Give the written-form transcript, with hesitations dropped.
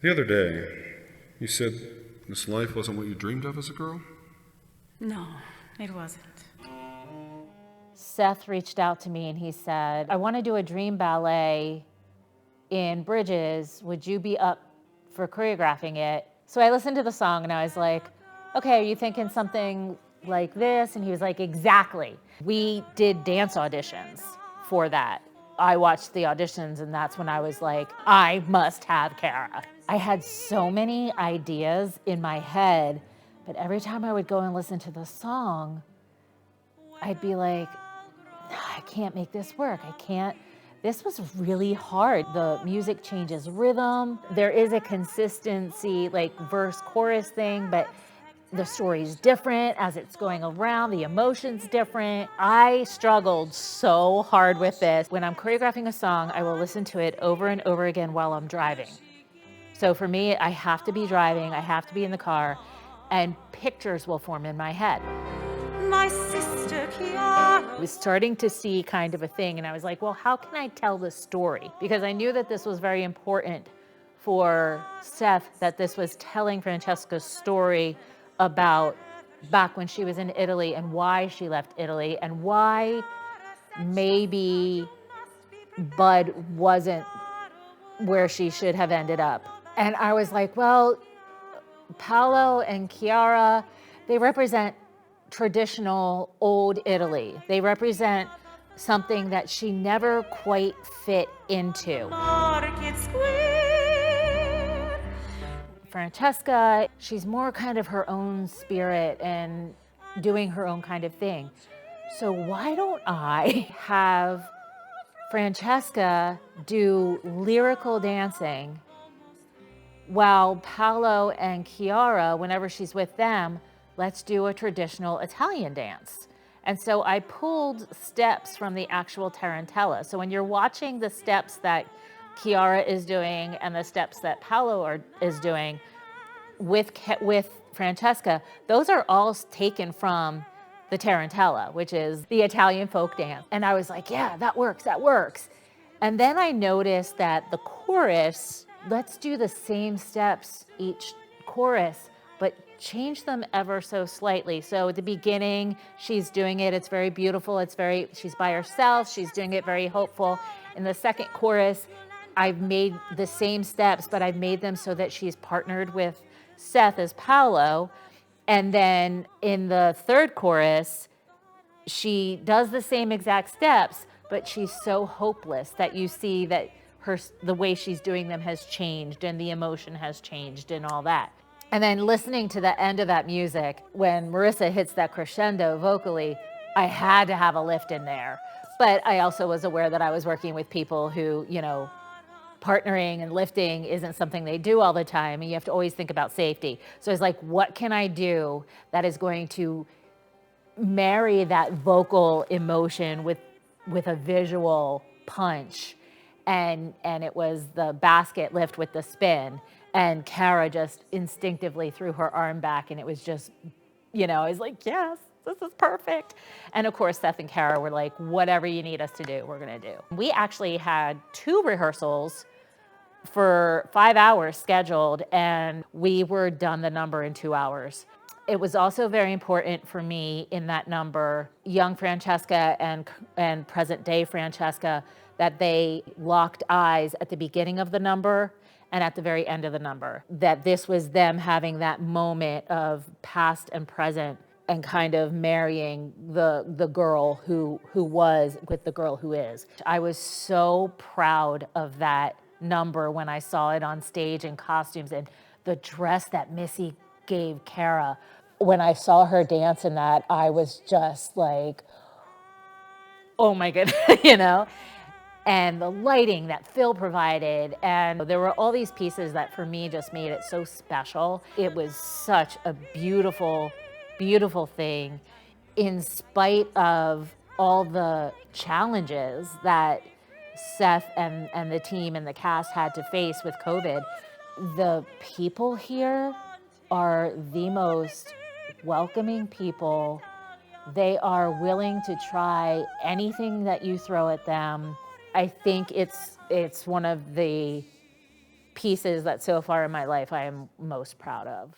The other day, you said this life wasn't what you dreamed of as a girl? No, it wasn't. Seth reached out to me and he said, I want to do a dream ballet in Bridges. Would you be up for choreographing it? So I listened to the song and I was like, okay, are you thinking something like this? And he was like, exactly. We did dance auditions for that. I watched the auditions and that's when I was like, I must have Kara. I had so many ideas in my head, but every time I would go and listen to the song, I'd be like, I can't make this work. I can't. This was really hard. The music changes rhythm. There is a consistency, like verse chorus thing, but the story's different as it's going around. The emotion's different. I struggled so hard with this. When I'm choreographing a song, I will listen to it over and over again while I'm driving. So for me, I have to be driving, I have to be in the car, and pictures will form in my head. My sister Kiara. I was starting to see kind of a thing, and I was like, well, how can I tell this story? Because I knew that this was very important for Seth, that this was telling Francesca's story about back when she was in Italy and why she left Italy and why maybe Bud wasn't where she should have ended up. And I was like, well, Paolo and Chiara, they represent traditional old Italy. They represent something that she never quite fit into. Market Square. Francesca, she's more kind of her own spirit and doing her own kind of thing. So why don't I have Francesca do lyrical dancing while Paolo and Chiara, whenever she's with them, let's do a traditional Italian dance. And so I pulled steps from the actual tarantella. So when you're watching the steps that Chiara is doing and the steps that Paolo is doing with Francesca, those are all taken from the tarantella, which is the Italian folk dance. And I was like, yeah, that works, that works. And then I noticed that the chorus, let's do the same steps each chorus, but change them ever so slightly. So at the beginning, she's doing it, it's very beautiful, she's by herself, she's doing it very hopeful. In the second chorus, I've made the same steps, but I've made them so that she's partnered with Seth as Paolo. And then in the third chorus, she does the same exact steps, but she's so hopeless that you see that the way she's doing them has changed and the emotion has changed and all that. And then listening to the end of that music, when Marissa hits that crescendo vocally, I had to have a lift in there. But I also was aware that I was working with people who, partnering and lifting isn't something they do all the time, and you have to always think about safety. So I was like, what can I do that is going to marry that vocal emotion with a visual punch? And it was the basket lift with the spin, and Kara just instinctively threw her arm back, and it was just, I was like, yes, this is perfect. And of course, Seth and Kara were like, whatever you need us to do, we're gonna do. We actually had 2 rehearsals for 5 hours scheduled, and we were done the number in 2 hours. It was also very important for me in that number, young Francesca and present day Francesca, that they locked eyes at the beginning of the number and at the very end of the number. That this was them having that moment of past and present and kind of marrying the girl who was with the girl who is. I was so proud of that number when I saw it on stage in costumes, and the dress that Missy gave Kara. When I saw her dance in that, I was just like, oh my goodness, And the lighting that Phil provided, and there were all these pieces that for me just made it so special. It was such a beautiful, beautiful thing, in spite of all the challenges that Seth and the team and the cast had to face with COVID. The people here are the most welcoming people. They are willing to try anything that you throw at them. I think it's one of the pieces that so far in my life I am most proud of.